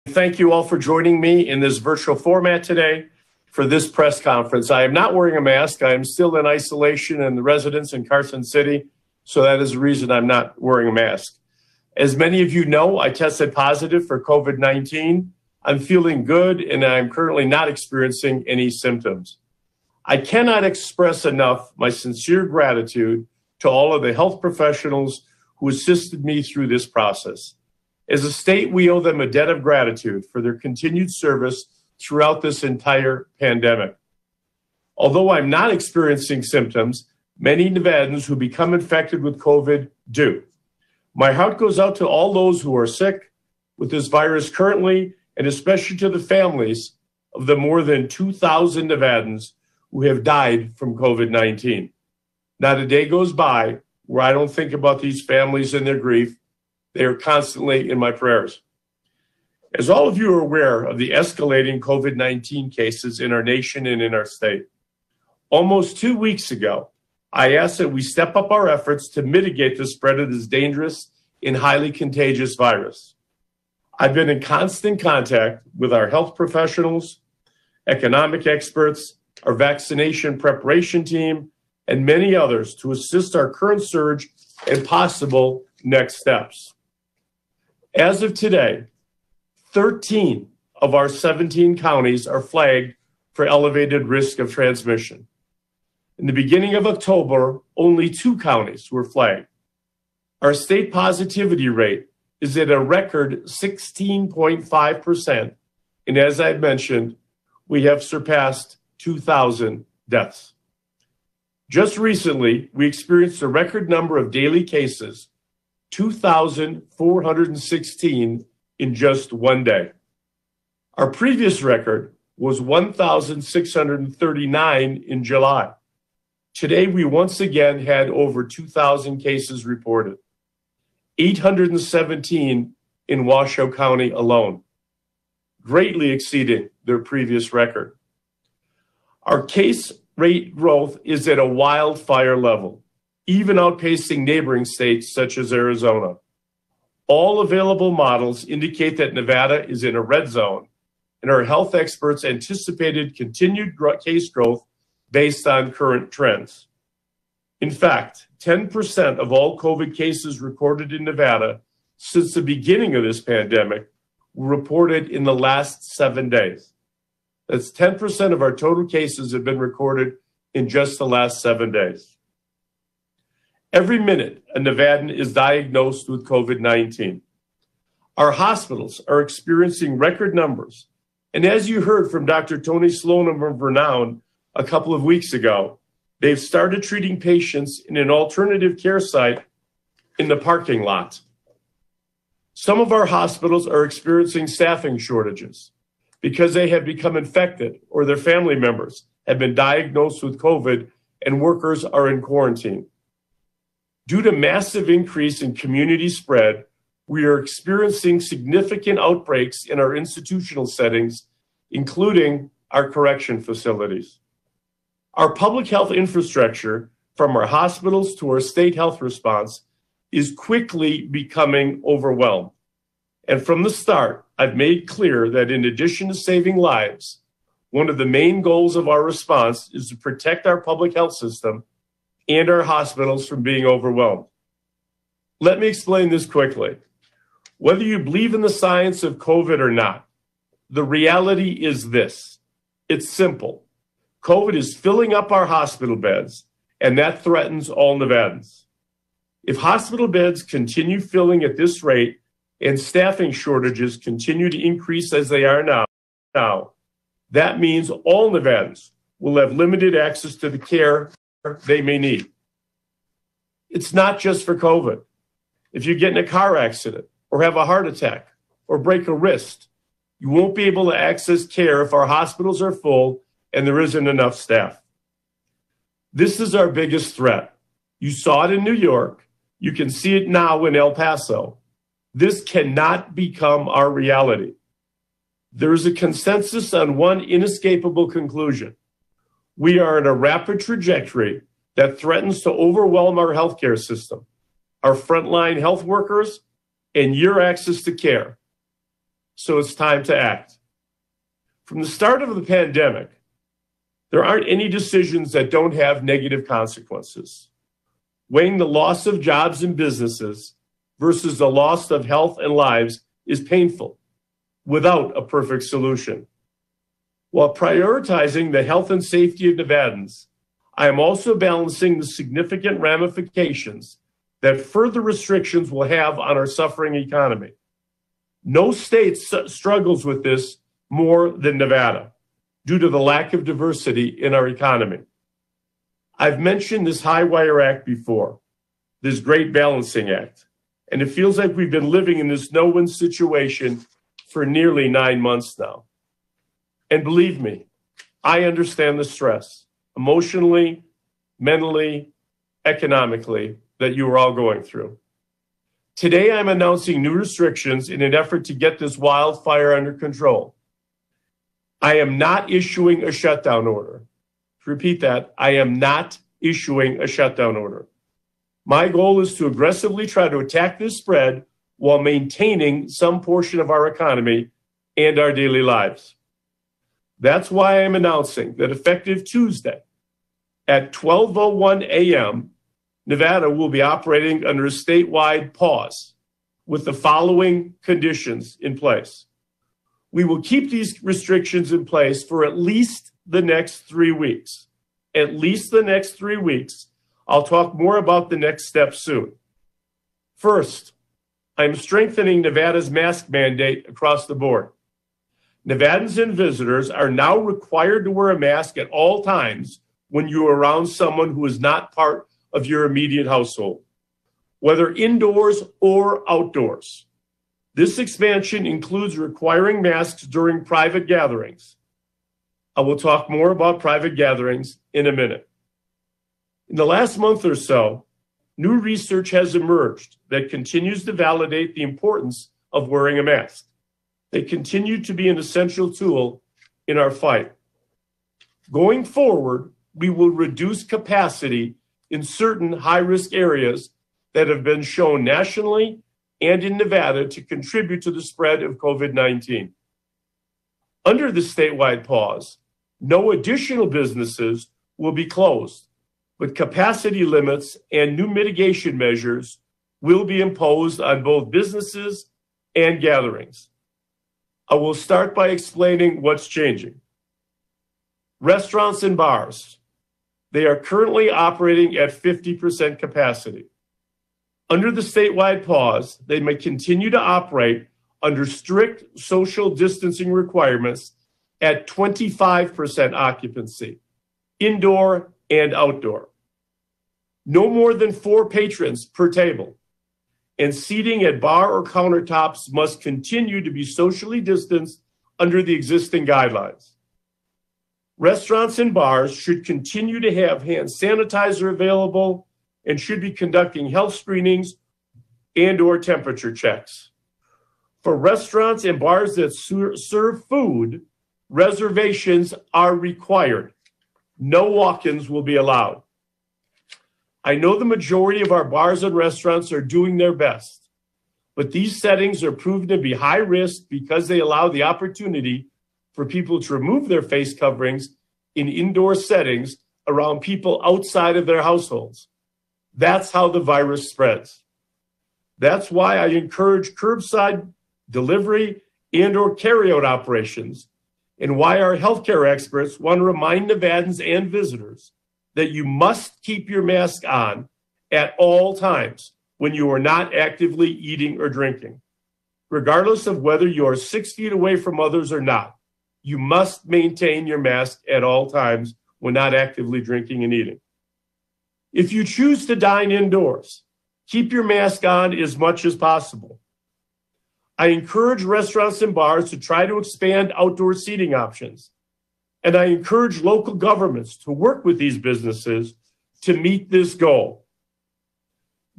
Thank you all for joining me in this virtual format today for this press conference. I am not wearing a mask. I am still in isolation in the residence in Carson City, so that is the reason I'm not wearing a mask. As many of you know, I tested positive for COVID-19. I'm feeling good, and I'm currently not experiencing any symptoms. I cannot express enough my sincere gratitude to all of the health professionals who assisted me through this process. As a state, we owe them a debt of gratitude for their continued service throughout this entire pandemic. Although I'm not experiencing symptoms, many Nevadans who become infected with COVID do. My heart goes out to all those who are sick with this virus currently, and especially to the families of the more than 2,000 Nevadans who have died from COVID-19. Not a day goes by where I don't think about these families and their grief. They are constantly in my prayers. As all of you are aware of the escalating COVID-19 cases in our nation and in our state, almost 2 weeks ago, I asked that we step up our efforts to mitigate the spread of this dangerous and highly contagious virus. I've been in constant contact with our health professionals, economic experts, our vaccination preparation team, and many others to assist our current surge and possible next steps. As of today, 13 of our 17 counties are flagged for elevated risk of transmission. In the beginning of October, only 2 counties were flagged. Our state positivity rate is at a record 16.5%, and as I've mentioned, we have surpassed 2,000 deaths. Just recently, we experienced a record number of daily cases, 2,416 in just one day. Our previous record was 1,639 in July. Today, we once again had over 2,000 cases reported, 817 in Washoe County alone, greatly exceeding their previous record. Our case rate growth is at a wildfire level, even outpacing neighboring states such as Arizona. All available models indicate that Nevada is in a red zone, and our health experts anticipated continued case growth based on current trends. In fact, 10% of all COVID cases recorded in Nevada since the beginning of this pandemic were reported in the last 7 days. That's 10% of our total cases have been recorded in just the last 7 days. Every minute, a Nevadan is diagnosed with COVID-19. Our hospitals are experiencing record numbers. And as you heard from Dr. Tony Sloan of Renown a couple of weeks ago, they've started treating patients in an alternative care site in the parking lot. Some of our hospitals are experiencing staffing shortages because they have become infected or their family members have been diagnosed with COVID and workers are in quarantine. Due to massive increase in community spread, we are experiencing significant outbreaks in our institutional settings, including our correction facilities. Our public health infrastructure, from our hospitals to our state health response, is quickly becoming overwhelmed. And from the start, I've made clear that in addition to saving lives, one of the main goals of our response is to protect our public health system and our hospitals from being overwhelmed. Let me explain this quickly. Whether you believe in the science of COVID or not, the reality is this. It's simple. COVID is filling up our hospital beds, and that threatens all Nevadans. If hospital beds continue filling at this rate and staffing shortages continue to increase as they are now, that means all Nevadans will have limited access to the care they may need. It's not just for COVID. If you get in a car accident or have a heart attack or break a wrist, you won't be able to access care if our hospitals are full and there isn't enough staff. This is our biggest threat. You saw it in New York. You can see it now in El Paso. This cannot become our reality. There is a consensus on one inescapable conclusion. We are in a rapid trajectory that threatens to overwhelm our healthcare system, our frontline health workers, and your access to care. so it's time to act. From the start of the pandemic, there aren't any decisions that don't have negative consequences. Weighing the loss of jobs and businesses versus the loss of health and lives is painful, without a perfect solution. While prioritizing the health and safety of Nevadans, I am also balancing the significant ramifications that further restrictions will have on our suffering economy. No state struggles with this more than Nevada, due to the lack of diversity in our economy. I've mentioned this High Wire Act before, this Great Balancing Act, and it feels like we've been living in this no-win situation for nearly 9 months now. And believe me, I understand the stress, emotionally, mentally, economically, that you are all going through. Today, I'm announcing new restrictions in an effort to get this wildfire under control. I am not issuing a shutdown order. To repeat that, I am not issuing a shutdown order. My goal is to aggressively try to attack this spread while maintaining some portion of our economy and our daily lives. That's why I'm announcing that effective Tuesday at 12:01 a.m., Nevada will be operating under a statewide pause with the following conditions in place. We will keep these restrictions in place for at least the next 3 weeks. At least the next 3 weeks. I'll talk more about the next steps soon. First, I'm strengthening Nevada's mask mandate across the board. Nevadans and visitors are now required to wear a mask at all times when you are around someone who is not part of your immediate household, whether indoors or outdoors. This expansion includes requiring masks during private gatherings. I will talk more about private gatherings in a minute. In the last month or so, new research has emerged that continues to validate the importance of wearing a mask. They continue to be an essential tool in our fight. Going forward, we will reduce capacity in certain high-risk areas that have been shown nationally and in Nevada to contribute to the spread of COVID-19. Under the statewide pause, no additional businesses will be closed, but capacity limits and new mitigation measures will be imposed on both businesses and gatherings. I will start by explaining what's changing. Restaurants and bars, they are currently operating at 50% capacity. Under the statewide pause, they may continue to operate under strict social distancing requirements at 25% occupancy, indoor and outdoor. No more than 4 patrons per table, and seating at bar or countertops must continue to be socially distanced under the existing guidelines. Restaurants and bars should continue to have hand sanitizer available and should be conducting health screenings and/or temperature checks. For restaurants and bars that serve food, reservations are required. No walk-ins will be allowed. I know the majority of our bars and restaurants are doing their best, but these settings are proven to be high risk because they allow the opportunity for people to remove their face coverings in indoor settings around people outside of their households. That's how the virus spreads. That's why I encourage curbside delivery and/or carryout operations, and why our healthcare experts want to remind Nevadans and visitors that you must keep your mask on at all times when you are not actively eating or drinking. Regardless of whether you are 6 feet away from others or not, you must maintain your mask at all times when not actively drinking and eating. If you choose to dine indoors, keep your mask on as much as possible. I encourage restaurants and bars to try to expand outdoor seating options, and I encourage local governments to work with these businesses to meet this goal.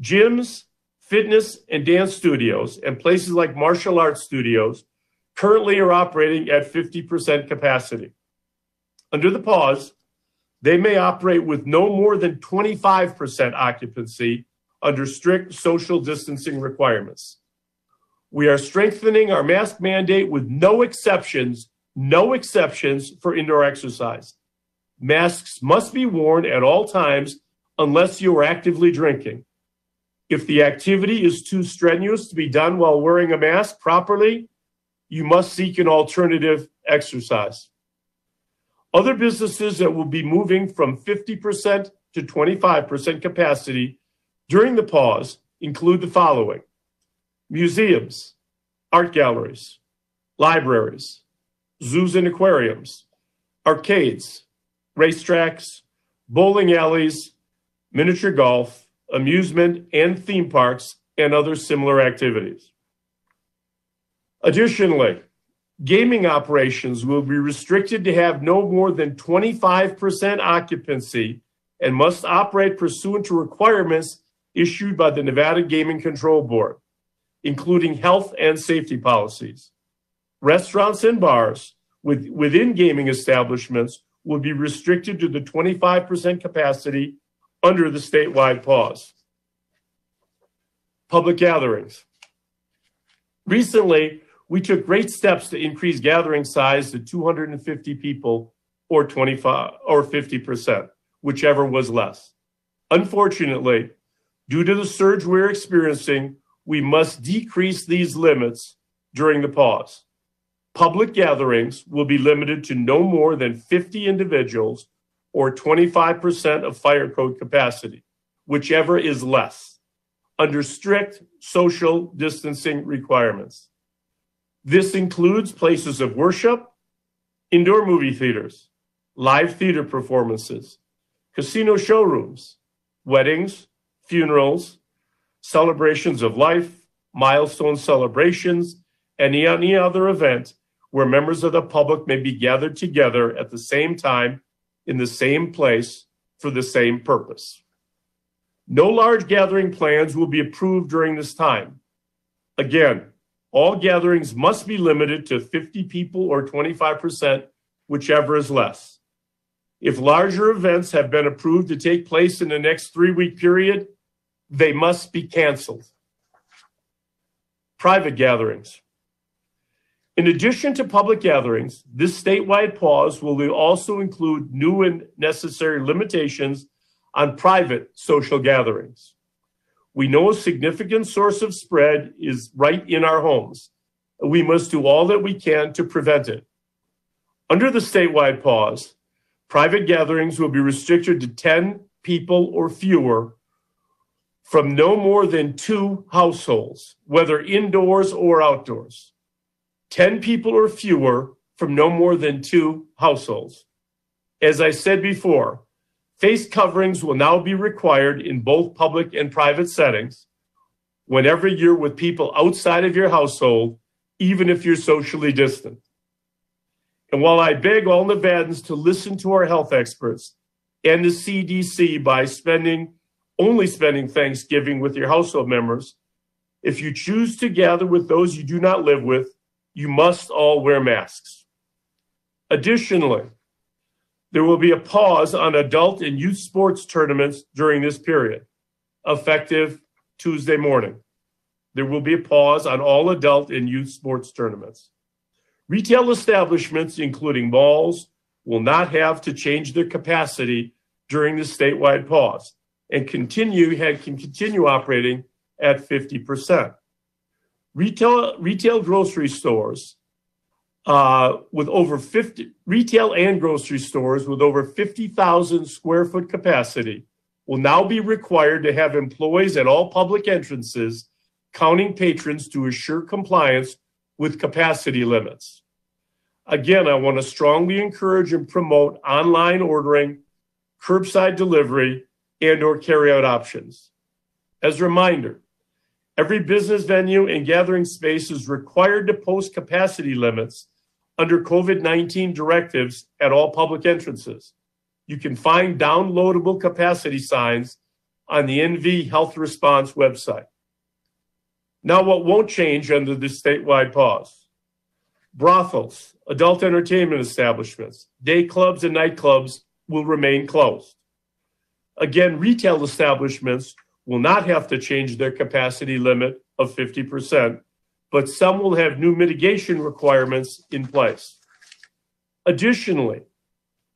Gyms, fitness and dance studios, and places like martial arts studios currently are operating at 50% capacity. Under the pause, they may operate with no more than 25% occupancy under strict social distancing requirements. We are strengthening our mask mandate with no exceptions for indoor exercise. Masks must be worn at all times unless you are actively drinking. If the activity is too strenuous to be done while wearing a mask properly, you must seek an alternative exercise. Other businesses that will be moving from 50% to 25% capacity during the pause include the following: museums, art galleries, libraries, zoos and aquariums, arcades, racetracks, bowling alleys, miniature golf, amusement and theme parks, and other similar activities. Additionally, gaming operations will be restricted to have no more than 25% occupancy and must operate pursuant to requirements issued by the Nevada Gaming Control Board, including health and safety policies. Restaurants and bars within gaming establishments will be restricted to the 25% capacity under the statewide pause. Public gatherings. Recently, we took great steps to increase gathering size to 250 people or 25 or 50%, whichever was less. Unfortunately, due to the surge we're experiencing, we must decrease these limits during the pause. Public gatherings will be limited to no more than 50 individuals or 25% of fire code capacity, whichever is less, under strict social distancing requirements. This includes places of worship, indoor movie theaters, live theater performances, casino showrooms, weddings, funerals, celebrations of life, milestone celebrations, and any other event where members of the public may be gathered together at the same time in the same place for the same purpose. No large gathering plans will be approved during this time. Again, all gatherings must be limited to 50 people or 25%, whichever is less. If larger events have been approved to take place in the next 3-week period, they must be canceled. Private gatherings. In addition to public gatherings, this statewide pause will also include new and necessary limitations on private social gatherings. We know a significant source of spread is right in our homes, and we must do all that we can to prevent it. Under the statewide pause, private gatherings will be restricted to 10 people or fewer from no more than 2 households, whether indoors or outdoors. 10 people or fewer from no more than 2 households. As I said before, face coverings will now be required in both public and private settings whenever you're with people outside of your household, even if you're socially distant. And while I beg all Nevadans to listen to our health experts and the CDC by only spending Thanksgiving with your household members, if you choose to gather with those you do not live with, you must all wear masks. Additionally, there will be a pause on adult and youth sports tournaments during this period, effective Tuesday morning. There will be a pause on all adult and youth sports tournaments. Retail establishments, including malls, will not have to change their capacity during the statewide pause and can continue operating at 50%. Retail grocery stores retail and grocery stores with over 50,000 square foot capacity will now be required to have employees at all public entrances counting patrons to assure compliance with capacity limits. Again, I want to strongly encourage and promote online ordering, curbside delivery, and/or carryout options. As a reminder, every business venue and gathering space is required to post capacity limits under COVID-19 directives at all public entrances. You can find downloadable capacity signs on the NV Health Response website. Now, what won't change under this statewide pause? Brothels, adult entertainment establishments, day clubs, and nightclubs will remain closed. Again, retail establishments will not have to change their capacity limit of 50% but some will have new mitigation requirements in place. Additionally,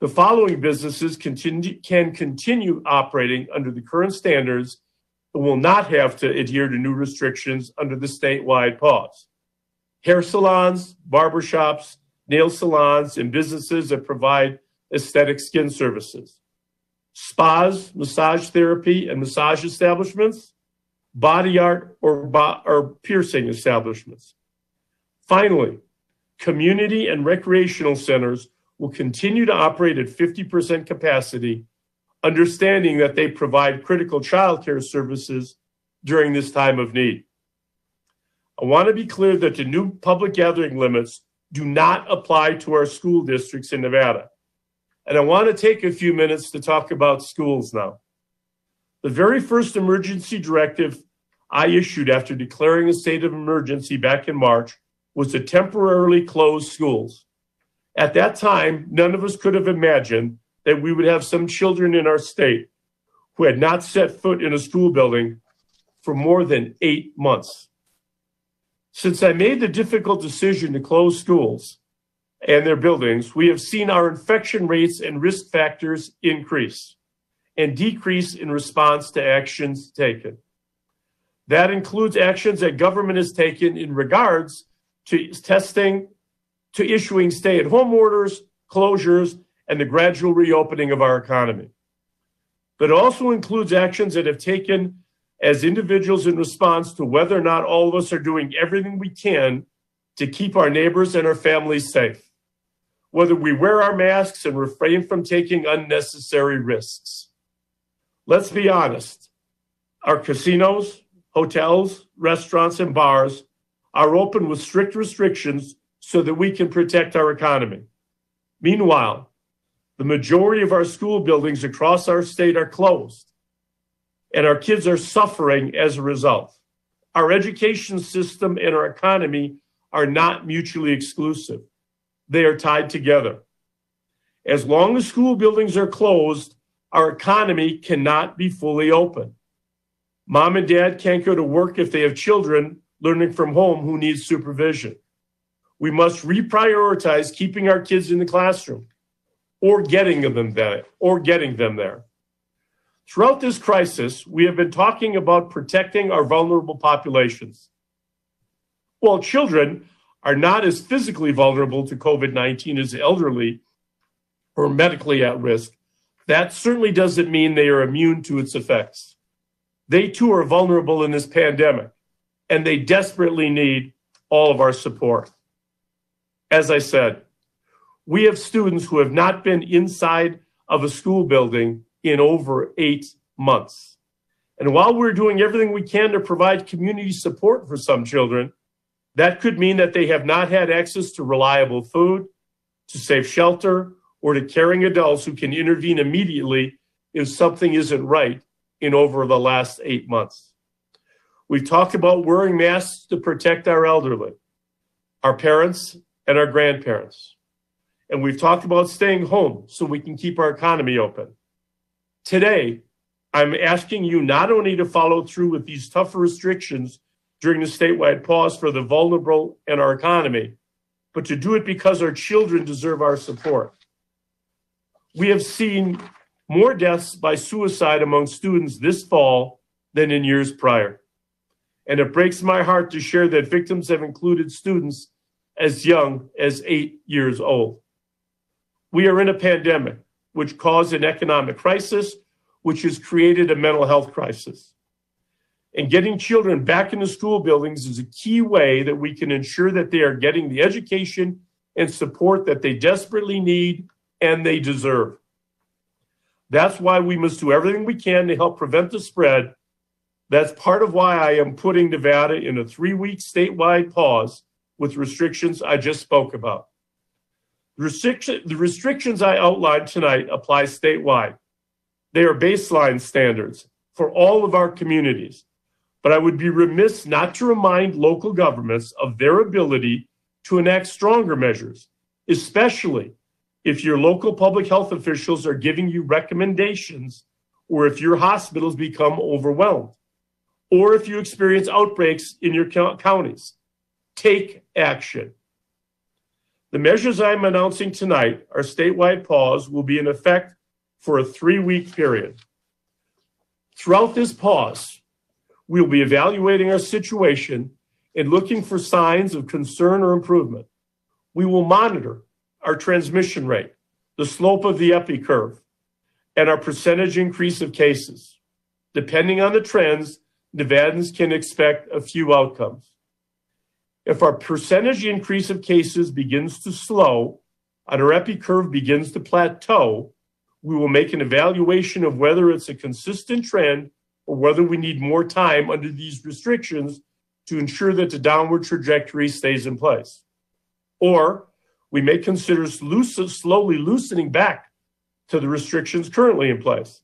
the following businesses can continue operating under the current standards and will not have to adhere to new restrictions under the statewide pause: hair salons, barbershops, nail salons, and businesses that provide aesthetic skin services, spas, massage therapy and massage establishments, body art or piercing establishments. Finally, community and recreational centers will continue to operate at 50% capacity, understanding that they provide critical childcare services during this time of need. I want to be clear that the new public gathering limits do not apply to our school districts in Nevada. And I want to take a few minutes to talk about schools now. The very first emergency directive I issued after declaring a state of emergency back in March was to temporarily close schools. At that time, none of us could have imagined that we would have some children in our state who had not set foot in a school building for more than 8 months. Since I made the difficult decision to close schools and their buildings, we have seen our infection rates and risk factors increase and decrease in response to actions taken. That includes actions that government has taken in regards to testing, to issuing stay-at-home orders, closures, and the gradual reopening of our economy. But it also includes actions that have taken as individuals in response to whether or not all of us are doing everything we can to keep our neighbors and our families safe, whether we wear our masks and refrain from taking unnecessary risks. Let's be honest. Our casinos, hotels, restaurants, and bars are open with strict restrictions so that we can protect our economy. Meanwhile, the majority of our school buildings across our state are closed, and our kids are suffering as a result. Our education system and our economy are not mutually exclusive. They are tied together. As long as school buildings are closed, our economy cannot be fully open. Mom and dad can't go to work if they have children learning from home who need supervision. We must reprioritize keeping our kids in the classroom or getting them there. Throughout this crisis, we have been talking about protecting our vulnerable populations. While children are not as physically vulnerable to COVID-19 as the elderly or medically at risk, that certainly doesn't mean they are immune to its effects. They too are vulnerable in this pandemic, and they desperately need all of our support. As I said, we have students who have not been inside of a school building in over 8 months. And while we're doing everything we can to provide community support for some children, that could mean that they have not had access to reliable food, to safe shelter, or to caring adults who can intervene immediately if something isn't right in over the last 8 months. We've talked about wearing masks to protect our elderly, our parents, and our grandparents. And we've talked about staying home so we can keep our economy open. Today, I'm asking you not only to follow through with these tougher restrictions during the statewide pause for the vulnerable and our economy, but to do it because our children deserve our support. We have seen more deaths by suicide among students this fall than in years prior. And it breaks my heart to share that victims have included students as young as 8 years old. We are in a pandemic, which caused an economic crisis, which has created a mental health crisis. And getting children back into school buildings is a key way that we can ensure that they are getting the education and support that they desperately need and they deserve. That's why we must do everything we can to help prevent the spread. That's part of why I am putting Nevada in a 3-week statewide pause with restrictions I just spoke about. The restrictions I outlined tonight apply statewide. They are baseline standards for all of our communities. But I would be remiss not to remind local governments of their ability to enact stronger measures, especially if your local public health officials are giving you recommendations, or if your hospitals become overwhelmed, or if you experience outbreaks in your counties. Take action. The measures I'm announcing tonight, our statewide pause, will be in effect for a 3-week period. Throughout this pause, we'll be evaluating our situation and looking for signs of concern or improvement. We will monitor our transmission rate, the slope of the epi curve, and our percentage increase of cases. Depending on the trends, Nevadans can expect a few outcomes. If our percentage increase of cases begins to slow and our epi curve begins to plateau, we will make an evaluation of whether it's a consistent trend or whether we need more time under these restrictions to ensure that the downward trajectory stays in place. Or we may consider slowly loosening back to the restrictions currently in place.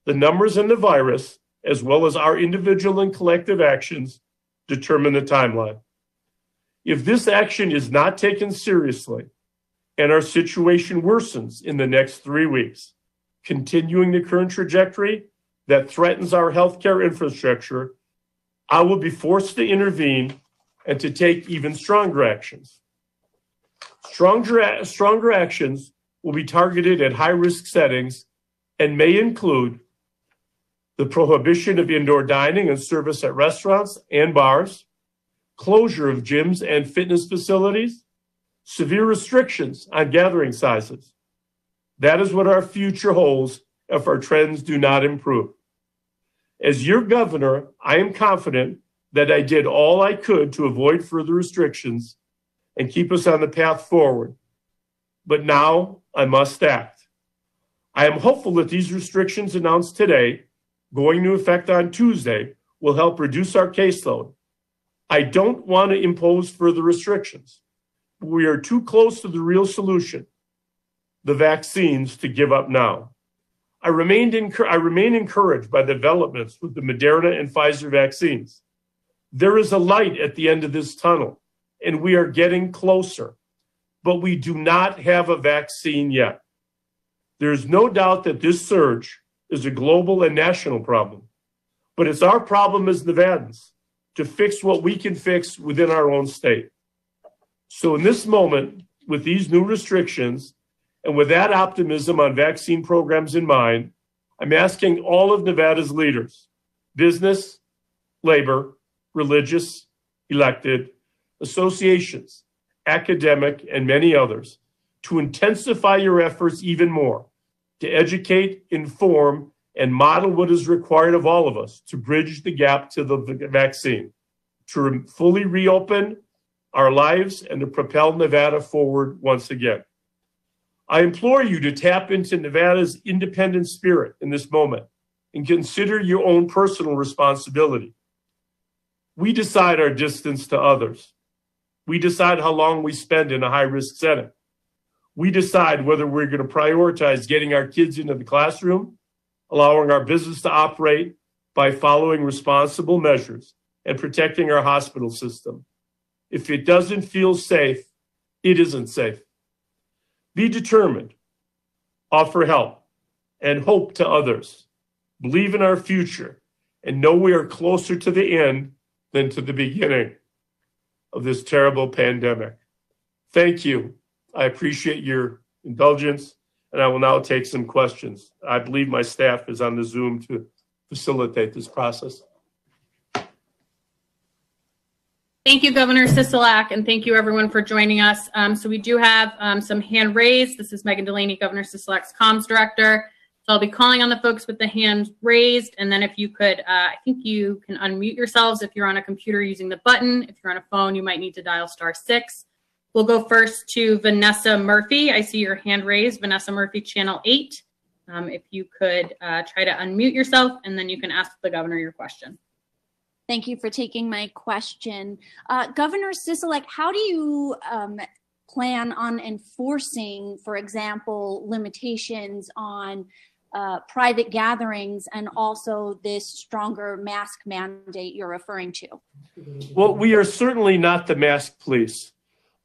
The numbers in the virus, as well as our individual and collective actions, determine the timeline. If this action is not taken seriously and our situation worsens in the next 3 weeks, continuing the current trajectory that threatens our healthcare infrastructure, I will be forced to intervene and to take even stronger actions. Stronger actions will be targeted at high-risk settings and may include the prohibition of indoor dining and service at restaurants and bars, closure of gyms and fitness facilities, severe restrictions on gathering sizes. That is what our future holds if our trends do not improve. As your governor, I am confident that I did all I could to avoid further restrictions and keep us on the path forward. But now I must act. I am hopeful that these restrictions announced today, going into effect on Tuesday, will help reduce our caseload. I don't want to impose further restrictions. We are too close to the real solution, the vaccines, to give up now. I remain encouraged by the developments with the Moderna and Pfizer vaccines. There is a light at the end of this tunnel, and we are getting closer, but we do not have a vaccine yet. There is no doubt that this surge is a global and national problem, but it's our problem as Nevadans to fix what we can fix within our own state. So in this moment, with these new restrictions, and with that optimism on vaccine programs in mind, I'm asking all of Nevada's leaders, business, labor, religious, elected, associations, academic, and many others, to intensify your efforts even more, to educate, inform, and model what is required of all of us to bridge the gap to the vaccine, to fully reopen our lives and to propel Nevada forward once again. I implore you to tap into Nevada's independent spirit in this moment and consider your own personal responsibility. We decide our distance to others. We decide how long we spend in a high-risk setting. We decide whether we're going to prioritize getting our kids into the classroom, allowing our business to operate by following responsible measures and protecting our hospital system. If it doesn't feel safe, it isn't safe. Be determined, offer help, and hope to others. Believe in our future and know we are closer to the end than to the beginning of this terrible pandemic. Thank you. I appreciate your indulgence, and I will now take some questions. I believe my staff is on the Zoom to facilitate this process. Thank you, Governor Sisolak, and thank you, everyone, for joining us. So we do have some hand raised. This is Meghin Delaney, Governor Sisolak's comms director. So I'll be calling on the folks with the hand raised, and then if you could, I think you can unmute yourselves if you're on a computer using the button. If you're on a phone, you might need to dial *6. We'll go first to Vanessa Murphy. I see your hand raised. Vanessa Murphy, Channel 8. If you could try to unmute yourself, and then you can ask the governor your question. Thank you for taking my question. Governor Sisolak, how do you plan on enforcing, for example, limitations on private gatherings and also this stronger mask mandate you're referring to? Well, we are certainly not the mask police,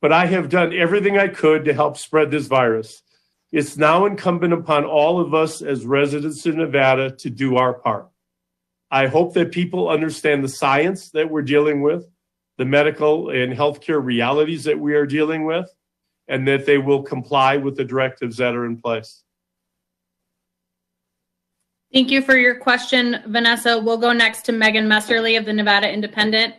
but I have done everything I could to help spread this virus. It's now incumbent upon all of us as residents of Nevada to do our part. I hope that people understand the science that we're dealing with, the medical and healthcare realities that we are dealing with, and that they will comply with the directives that are in place. Thank you for your question, Vanessa. We'll go next to Megan Messerly of the Nevada Independent.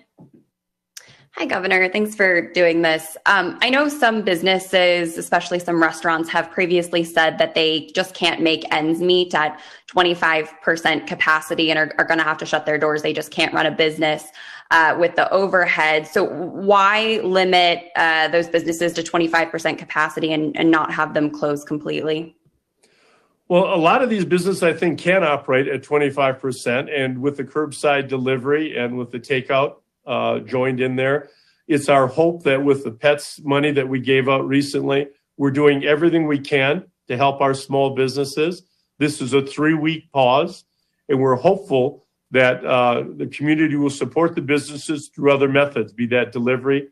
Hi, Governor. Thanks for doing this. I know some businesses, especially some restaurants, have previously said that they just can't make ends meet at 25% capacity and are going to have to shut their doors. They just can't run a business with the overhead. So why limit those businesses to 25% capacity and not have them close completely? Well, a lot of these businesses, I think, can operate at 25%. And with the curbside delivery and with the takeout joined in there, it's our hope that with the PETS money that we gave out recently, we're doing everything we can to help our small businesses. This is a 3-week pause, and we're hopeful that the community will support the businesses through other methods, be that delivery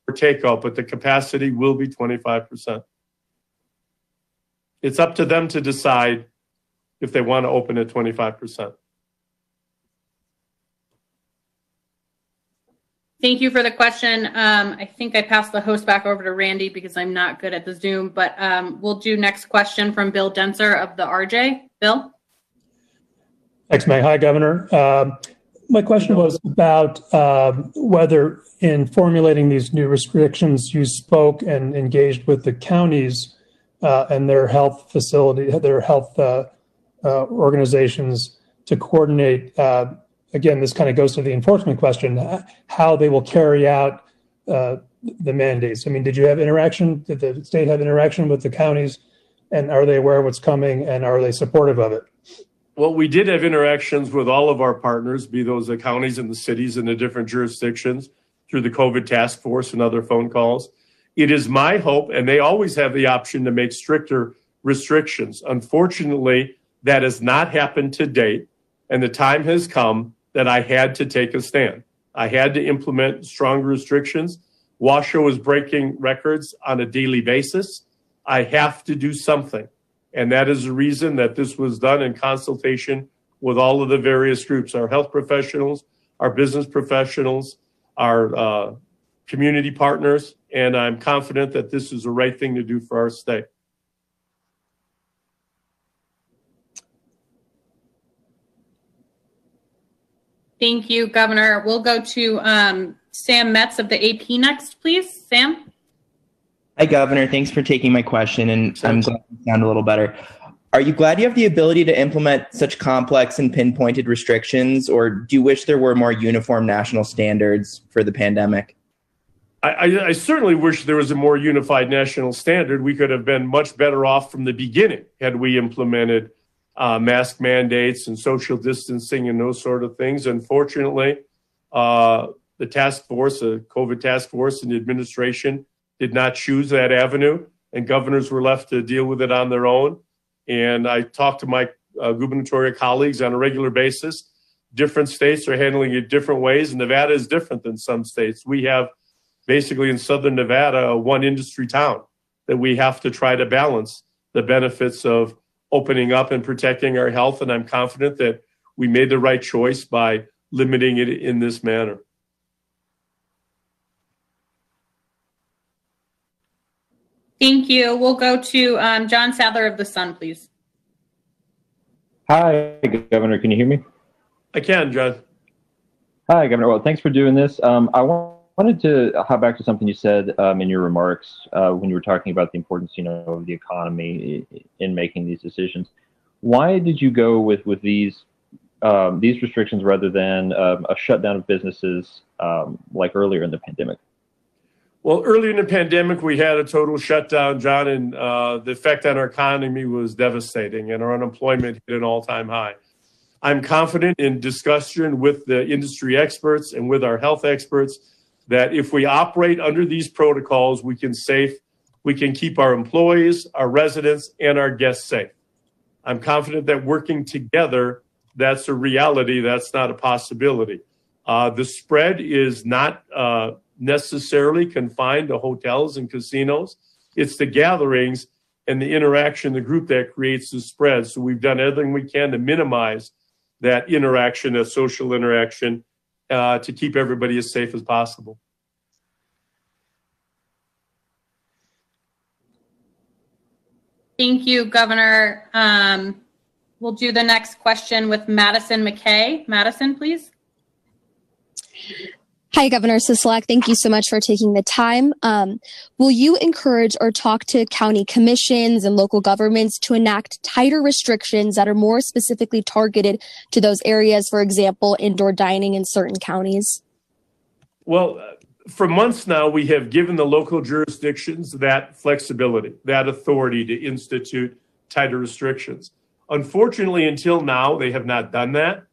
or takeout, but the capacity will be 25%. It's up to them to decide if they want to open at 25%. Thank you for the question. I think I passed the host back over to Randy because I'm not good at the Zoom, but we'll do next question from Bill Dentzer of the RJ. Bill? Thanks, Meg. Hi, Governor. My question was about whether in formulating these new restrictions, you spoke and engaged with the counties and their health facility, their health organizations to coordinate. Again, this kind of goes to the enforcement question, how they will carry out the mandates. I mean, did you have interaction? Did the state have interaction with the counties? And are they aware of what's coming? And are they supportive of it? Well, we did have interactions with all of our partners, be those the counties and the cities in the different jurisdictions through the COVID task force and other phone calls. It is my hope, and they always have the option to make stricter restrictions. Unfortunately, that has not happened to date, and the time has come that I had to take a stand. I had to implement stronger restrictions. Washoe is breaking records on a daily basis. I have to do something. And that is the reason that this was done in consultation with all of the various groups, our health professionals, our business professionals, our community partners, and I'm confident that this is the right thing to do for our state. Thank you, Governor. We'll go to Sam Metz of the AP next, please. Sam? Hi, Governor. Thanks for taking my question, and I'm glad you sound a little better. Are you glad you have the ability to implement such complex and pinpointed restrictions, or do you wish there were more uniform national standards for the pandemic? I certainly wish there was a more unified national standard. We could have been much better off from the beginning had we implemented mask mandates and social distancing and those sort of things. Unfortunately, the task force, the COVID task force and the administration did not choose that avenue, and governors were left to deal with it on their own. And I talked to my gubernatorial colleagues on a regular basis. Different states are handling it different ways, and Nevada is different than some states. We have basically in Southern Nevada, a one industry town that we have to try to balance the benefits of opening up and protecting our health. And I'm confident that we made the right choice by limiting it in this manner. Thank you. We'll go to John Sadler of the Sun, please. Hi, Governor. Can you hear me? I can, John. Hi, Governor. Well, thanks for doing this. I wanted to hop back to something you said in your remarks when you were talking about the importance, of the economy in making these decisions. Why did you go with these restrictions rather than a shutdown of businesses like earlier in the pandemic? Well, early in the pandemic, we had a total shutdown, John, and the effect on our economy was devastating, and our unemployment hit an all-time high. I'm confident in discussion with the industry experts and with our health experts that if we operate under these protocols, we can keep our employees, our residents, and our guests safe. I'm confident that working together, that's a reality. That's not a possibility. The spread is not necessarily confined to hotels and casinos. It's the gatherings and the interaction, the group that creates the spread. So we've done everything we can to minimize that interaction, that social interaction, to keep everybody as safe as possible. Thank you, Governor. We'll do the next question with Madison McKay. Madison, please. Hi, Governor Sisolak. Thank you so much for taking the time. Will you encourage or talk to county commissions and local governments to enact tighter restrictions that are more specifically targeted to those areas, for example, indoor dining in certain counties? Well, for months now, we have given the local jurisdictions that flexibility, that authority to institute tighter restrictions. Unfortunately, until now, they have not done that.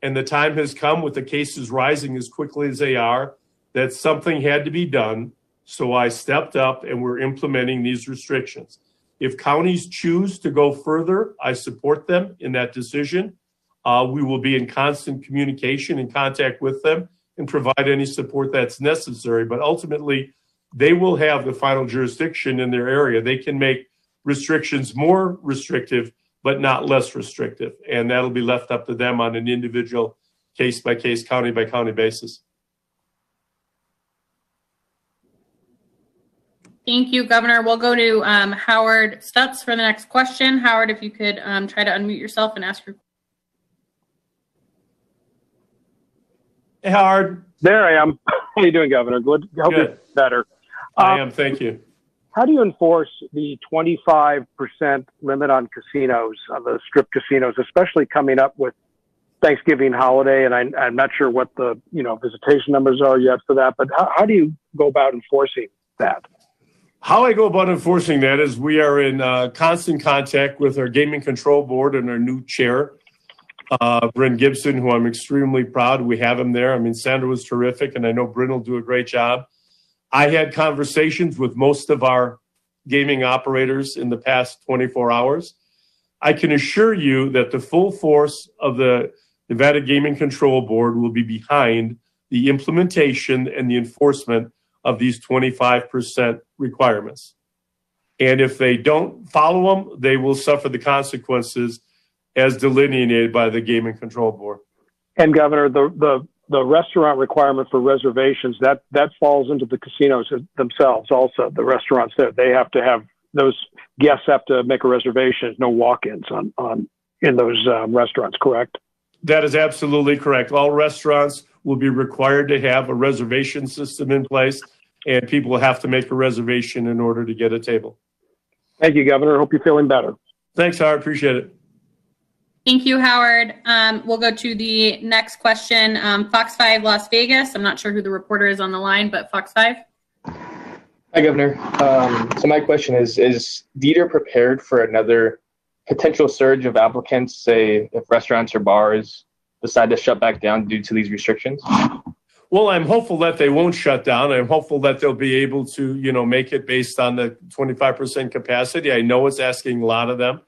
And the time has come, with the cases rising as quickly as they are, that something had to be done. So I stepped up and we're implementing these restrictions. If counties choose to go further, I support them in that decision. We will be in constant communication and contact with them and provide any support that's necessary. But ultimately, they will have the final jurisdiction in their area. They can make restrictions more restrictive, but not less restrictive. And that'll be left up to them on an individual case-by-case, county-by-county basis. Thank you, Governor. We'll go to Howard Stutz for the next question. Howard, if you could try to unmute yourself and ask your. Hey, Howard. There I am. How are you doing, Governor? Good. Hope you're better. I am. Thank you. How do you enforce the 25% limit on casinos, on the strip casinos, especially coming up with Thanksgiving holiday? And I'm not sure what the visitation numbers are yet for that, but how do you go about enforcing that? How I go about enforcing that is we are in constant contact with our Gaming Control Board and our new chair, Bryn Gibson, who I'm extremely proud we have him there. I mean, Sandra was terrific, and I know Bryn will do a great job. I had conversations with most of our gaming operators in the past 24 hours. I can assure you that the full force of the Nevada Gaming Control Board will be behind the implementation and the enforcement of these 25% requirements. And if they don't follow them, they will suffer the consequences as delineated by the Gaming Control Board. And Governor, the restaurant requirement for reservations, that falls into the casinos themselves also. The restaurants there, they have to have, those guests have to make a reservation, no walk-ins in those restaurants, correct? That is absolutely correct. All restaurants will be required to have a reservation system in place, and people will have to make a reservation in order to get a table. Thank you, Governor. Hope you're feeling better. Thanks, Howard. Appreciate it. Thank you, Howard. We'll go to the next question. Fox 5 Las Vegas. I'm not sure who the reporter is on the line, but Fox 5. Hi, Governor. So my question is Dieter prepared for another potential surge of applicants, say if restaurants or bars decide to shut back down due to these restrictions? Well, I'm hopeful that they won't shut down. I'm hopeful that they'll be able to, make it based on the 25% capacity. I know it's asking a lot of them.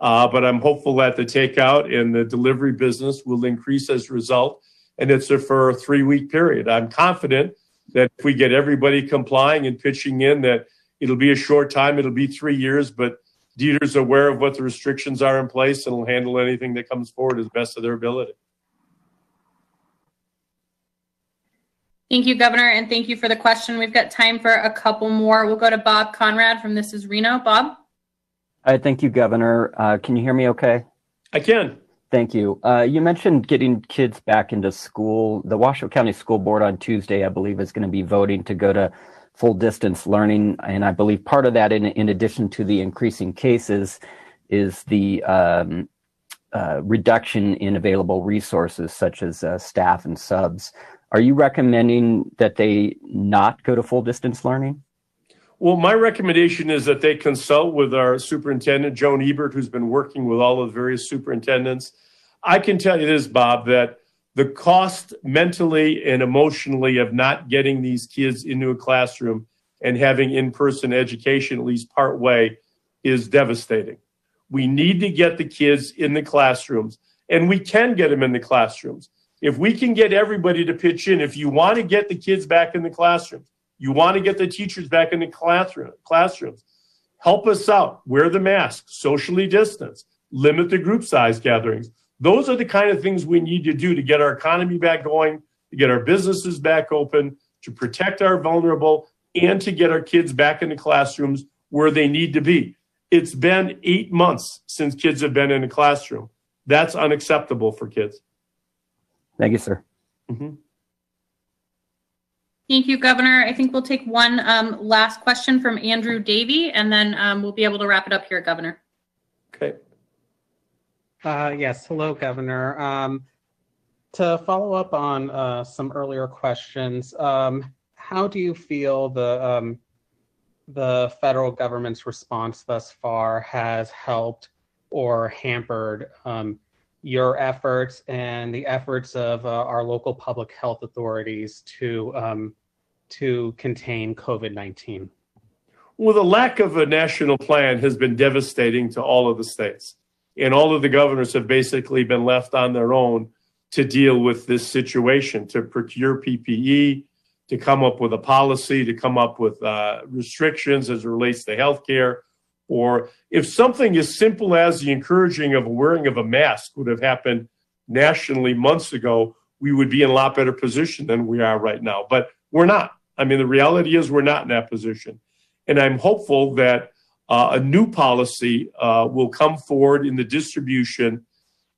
But I'm hopeful that the takeout and the delivery business will increase as a result, and it's for a 3-week period. I'm confident that if we get everybody complying and pitching in, that it'll be a short time, it'll be 3 years, but Dieter's aware of what the restrictions are in place and will handle anything that comes forward as best of their ability. Thank you, Governor, and thank you for the question. We've got time for a couple more. We'll go to Bob Conrad from This Is Reno. Bob? Hi, thank you, Governor. Can you hear me okay? I can. Thank you. You mentioned getting kids back into school. The Washoe County School Board on Tuesday, I believe, is going to be voting to go to full distance learning. And I believe part of that, in addition to the increasing cases, is the reduction in available resources, such as staff and subs. Are you recommending that they not go to full distance learning? Well, my recommendation is that they consult with our superintendent, Joan Ebert, who's been working with all of the various superintendents. I can tell you this, Bob, that the cost mentally and emotionally of not getting these kids into a classroom and having in-person education, at least part way, is devastating. We need to get the kids in the classrooms, and we can get them in the classrooms. If we can get everybody to pitch in, if you want to get the kids back in the classrooms, you want to get the teachers back in the classrooms, help us out. Wear the mask, socially distance, limit the group size gatherings. Those are the kind of things we need to do to get our economy back going, to get our businesses back open, to protect our vulnerable, and to get our kids back in the classrooms where they need to be. It's been 8 months since kids have been in a classroom. That's unacceptable for kids. Thank you, sir. Mm-hmm. Thank you, Governor. I think we'll take one last question from Andrew Davey, and then we'll be able to wrap it up here, Governor. Okay. Yes. Hello, Governor. To follow up on some earlier questions, how do you feel the federal government's response thus far has helped or hampered your efforts and the efforts of our local public health authorities to contain COVID-19? Well, the lack of a national plan has been devastating to all of the states. And all of the governors have basically been left on their own to deal with this situation, to procure PPE, to come up with a policy, to come up with restrictions as it relates to healthcare. Or if something as simple as the encouraging of wearing of a mask would have happened nationally months ago, we would be in a lot better position than we are right now. But we're not. I mean, the reality is we're not in that position. And I'm hopeful that a new policy will come forward in the distribution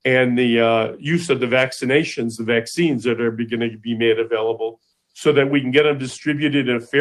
and the use of the vaccinations, the vaccines that are going to be made available, so that we can get them distributed in a fair